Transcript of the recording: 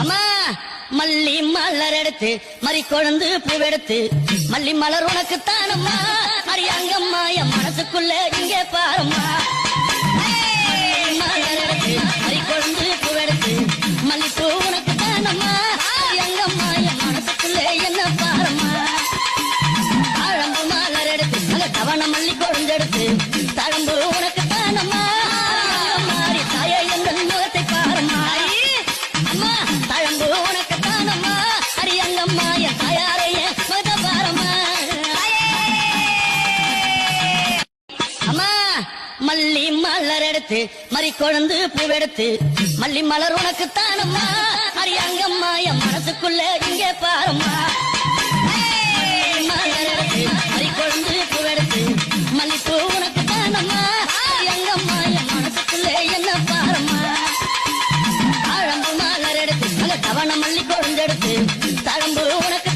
அம்மா மல்லி மலர் எடுத்து மறி கொழுந்து பூவெடுத்து மல்லி மலர் உனக்கு தானம்மா அரியங்கம்மா என் மனசுக்குள்ள இங்கே பாரம்மா மலர் எடுத்து மறி கொழுந்து பூவெடுத்து மல்லி பூ உனக்கு தானம்மா அரியங்கம்மா என் மனசுக்குள்ள என்ன பாரம்மா தாழம்பு மலர் எடுத்து நல்ல தவண மல்லி கொழுந்தெடுத்து தாழம்பு உனக்கு தானம்மா மாறி தாய எந்த முகத்தை பாரம்மா அம்மா தாழம்பு உனக்கு தானம்மா அரியங்கம்மா என் தாயாரைய மத பாரம்மா அம்மா மல்லி மலர் எடுத்து மறி கொழுந்து பூவெடுத்து மல்லி மலர் உனக்கு தானம்மா அரியங்கம்மா என் மனசுக்குள்ள இங்கே பாரம்மா மலர் எடுத்து மறி கொழுந்து பூவெடுத்து மல்லி பூ உனக்கு தானம்மா அரியங்கம்மா என் மனசுக்குள்ள என்ன பாரம்மா தாழம்பு மலர் எடுத்து நல்ல தவண மல்லி கொழுந்தெடுத்து தாழம்பு உனக்கு